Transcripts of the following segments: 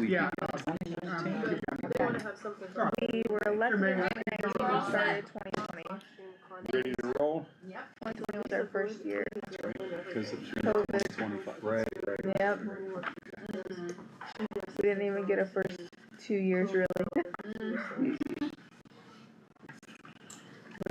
Yeah. They want to have something for We were elected in 2019 and started 2020. Ready to roll? 2020 was our first year. Because it's COVID. 25. Right. Yep. We didn't even get a first 2 years really.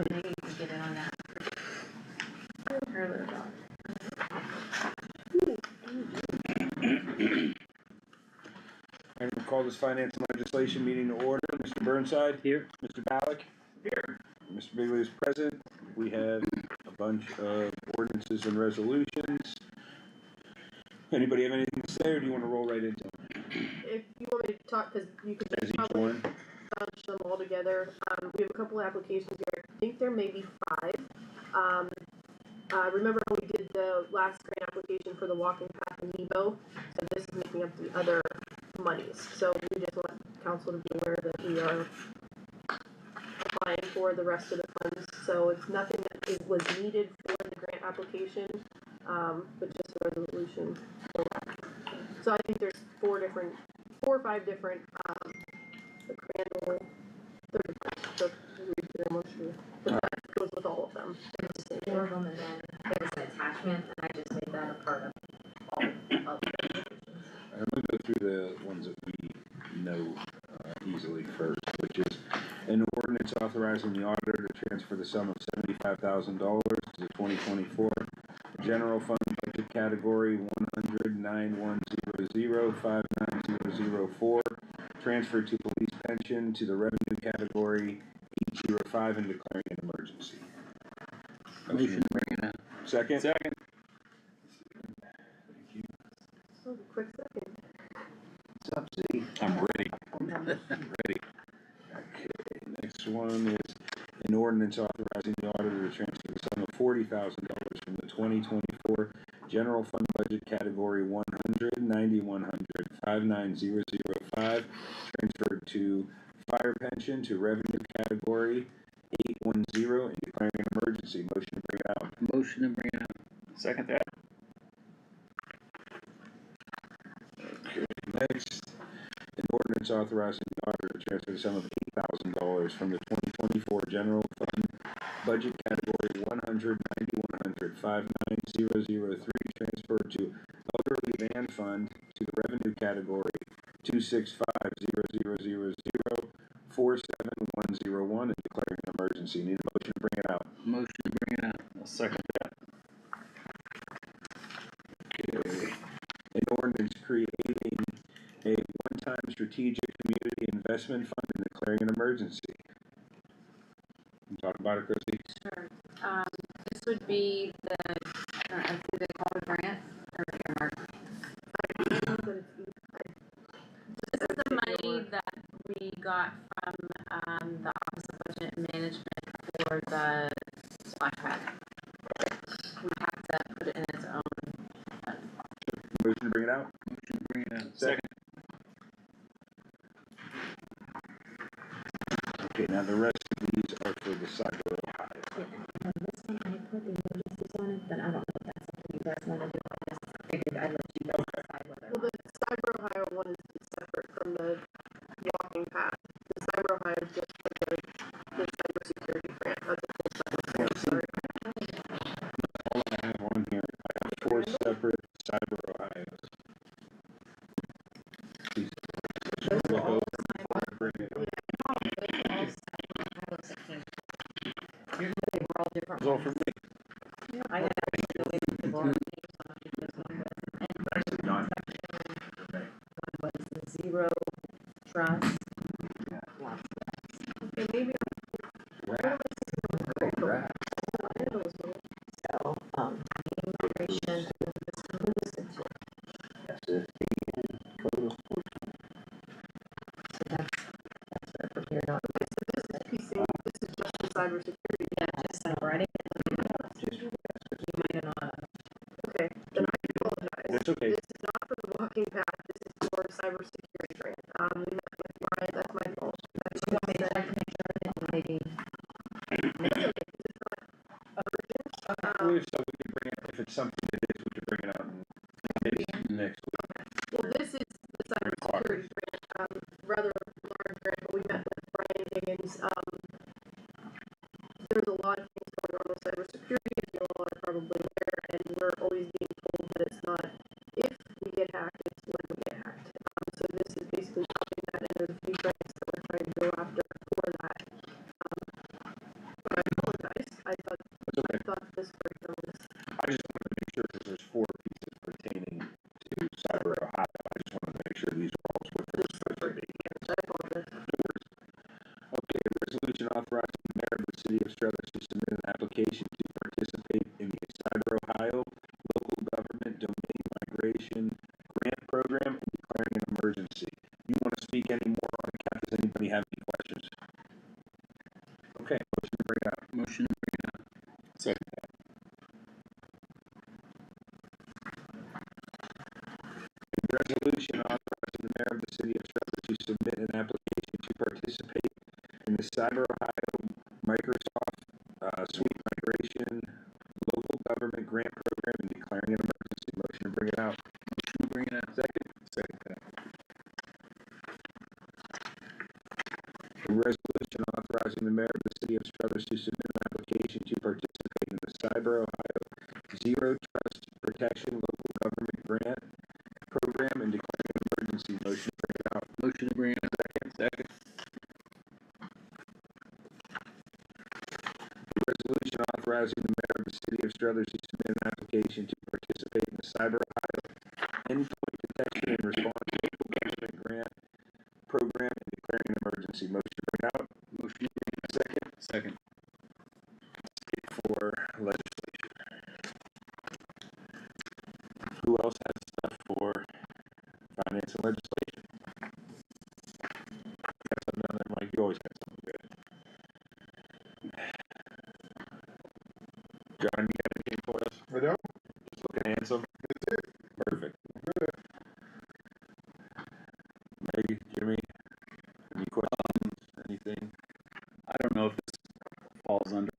Maybe you can get in on that. I'm going to call this finance and legislation meeting to order. Mr. Burnside? Here. Mr. Ballack? Here. Mr. Bigley is present. We have a bunch of ordinances and resolutions. Anybody have anything to say, or do you want to roll right into them? If you want me to talk, because you could As just each probably one? bunch them all together. We have a couple of applications here. I think there may be 5. Remember how we did the last grant application for the walking path in Nebo? So this is making up the other monies. So we just want council to be aware that we are applying for the rest of the funds. So it's nothing that was needed for the grant application, but just a resolution for that. So I think there's 4 or 5 different, the Crandall, the that goes with all of them. There's 4 of them, and then there's an attachment, and I just made that a part of all of the resolutions. I'm going to go through the ones that we know easily first, which is an ordinance authorizing the auditor to transfer the sum of $75,000 to the 2024 general fund budget category 100-9100-59004, transfer to police pension to the revenue category 805 and declaring an emergency. Motion to bring it up. Second? Second. Thank you. So quick second. What's up, Z? I'm ready. Ready. Okay, next one is an ordinance authorizing the auditor to transfer the sum of $40,000 from the 2024 general fund budget category 100-9100-59005, transferred to fire pension to revenue category 810 and declaring an emergency. Motion to bring it out. Motion to bring it up. Second that. Okay, next, an ordinance authorizing the auditor to transfer the sum of $8,000 from the 2024 general fund budget category 100-9100-59003, transferred to elderly van fund to the revenue category 265-000047101 and declaring an emergency. Need a motion to bring it out. Motion to bring it up. I'll second that. Okay. An ordinance creating a one-time strategic community investment fund and declaring an emergency. Can you talk about it, Chrissy? Sure. This would be the, I don't know if they call it a grant or earmark. This is the money that we got from the Office of Budget and Management for the splash pad. We have to put it in its own fund. Motion to bring it out? Motion to bring it up. Second. Okay, now the rest of these are for the Cyber Ohio. On this one, I put the emergencies on it, but I don't know if that's something you guys want to do. I just figured I'd let you guys decide whether. Well, the Cyber Ohio one is separate from the walking path. The Cyber Ohio is just for the cybersecurity grant. That's a full separate grant. Sorry. All I have on here, I have 4 separate Cyber Ohio's. Please. Those are all Bring it up. they were all different. It's all for me. I had actually names on it because one was, I said not. one was the Zero Trust. Okay, maybe Rat. Rat. So, immigration, That's it. Total. so that's what I prepared on. this is just the cybersecurity. Yeah, just writing it. You might not. Okay, then I apologize. That's okay. This is not for the walking path. This is for cybersecurity grant. We met with Brian. That's my fault. That's You want me to make sure that maybe. We have stuff we can bring it, if it's something that is, we can bring it out and maybe next week. Well, this is the cybersecurity grant. the city of Struthers to submit an application to participate in the Cyber Ohio Local Government Domain Migration Grant Program and declaring an emergency. You want to speak any more on it, Kat? Does anybody have any questions? Okay, motion to bring it up. Motion to bring it up. Second that. Resolution authorizing the mayor of the city of Struthers to submit an application to participate in the Cyber Ohio Microsoft Suite Migration Local Government Grant Program and declaring an emergency. Motion to bring it out. Motion to bring it up. Second. Second that. A resolution authorizing the mayor of the city of Struthers to submit an application to participate in the Cyber Ohio Zero Trust Protection Local Government Grant Program and declaring an emergency. Motion to bring it out. Motion to bring it up. Second. A resolution authorizing the mayor of the city of Struthers to submit an application to participate in the Cyber Ohio Endpoint Detection and Response Local Government Grant Program and declaring an emergency. Motion to bring it out. Motion to bring it up. Second. Second. For legislation. Who else has stuff for finance and legislation? Got something down there, Mike? You always got something good. John, you got anything for us? I don't. Just looking handsome. Perfect. Meg, Jimmy, any questions? Anything? I don't know if this falls under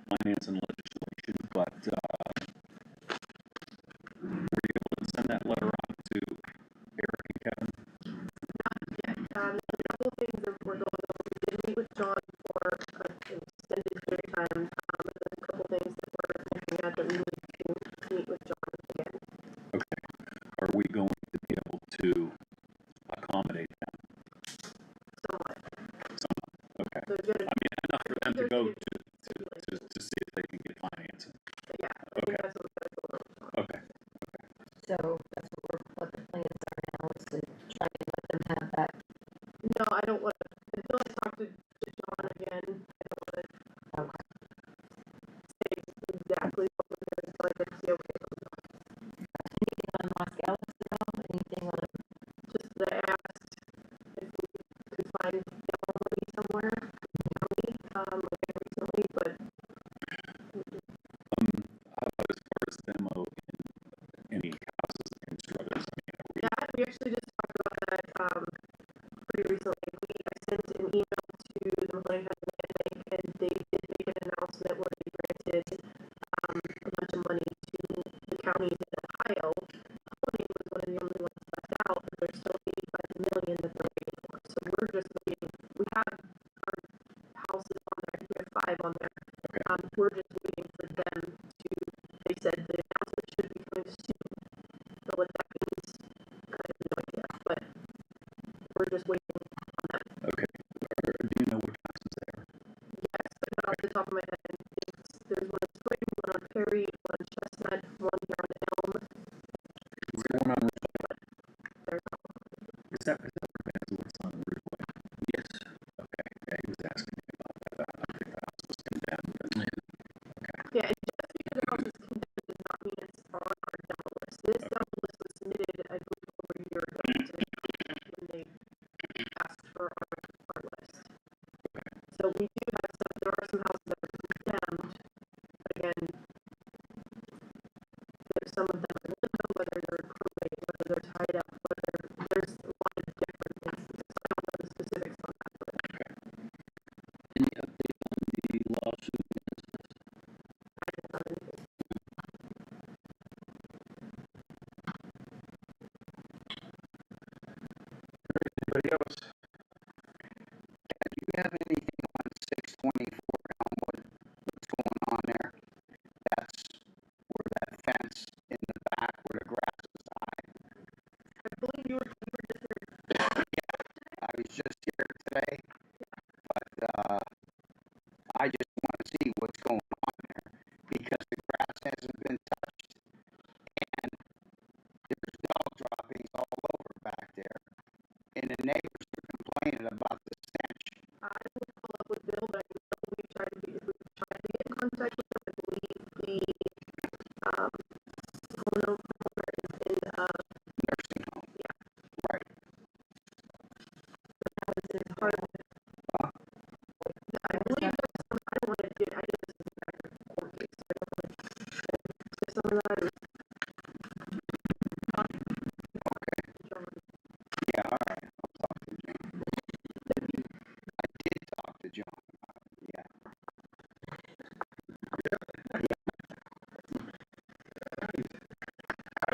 finance and legislation, but were you able to send that letter on to Eric and Kevin? Yeah, there's a couple of things that we're going over. We did meet with John for an extended period of time, but there's a couple things that we're looking at that we need to meet with John again. Okay. Are we going to be able to accommodate them? Somewhat. Okay. So we're gonna, I mean, enough for them to go to, to see if they can get financing. yeah, I think that's what we're going over. Okay. So that's what the plans are now, is to try and let them have that. No, I don't want to, until I talk to John again, I don't want to say exactly what we're going to do, like, it's the okay from John. Anything on Moscalis at all? Anything on, Just that I asked if we could find demo money somewhere, county, again recently, but How about as far as demo in any houses in Struthers? I mean, are we, that, we actually just talked about that, pretty recently. I sent an email to the McLean County Land Bank, and they did make an announcement where they granted, a bunch of money to the counties in Ohio. Albany was one of the only ones left out, but there's still 85 million that they're waiting for. So we're just waiting. We have our houses on there. We have 5 on there. Okay. We're just waiting for them to. They said the announcement should be coming soon. But what that means, I have no idea. But we're just waiting on them. okay. Do you know which houses they are? Yes, but not off the top of my head. There's one on Spring, one on Perry, one on Chestnut, one here on Elm. Is there one on Ridgeway? There's Is that that's what's on Ridgeway? Yes. Okay. Yeah, he was asking me about that. I think the house was condemned. yeah, and just because the house is condemned does not mean it's on our demo list. This demo list was submitted, I believe, over a year ago to when they asked for our list. So we do have some, there are some houses that are condemned. Again, there's some of them in limbo, whether they're in probate, whether they're tied up, whether there's a lot of different things. So I don't know the specifics on that, but Any update on the lawsuit? I don't have anything. Anybody else? Do you have anything on 624 Elmwood? What's going on there? That's where that fence in the back where the grass is high. I believe you were just there. I was just here today, but I just want to see what's going on there because the grass hasn't been touched and there's dog droppings all over back there. And the neighbors are complaining about the stench. I would follow up with Bill, but I know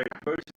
Alright, first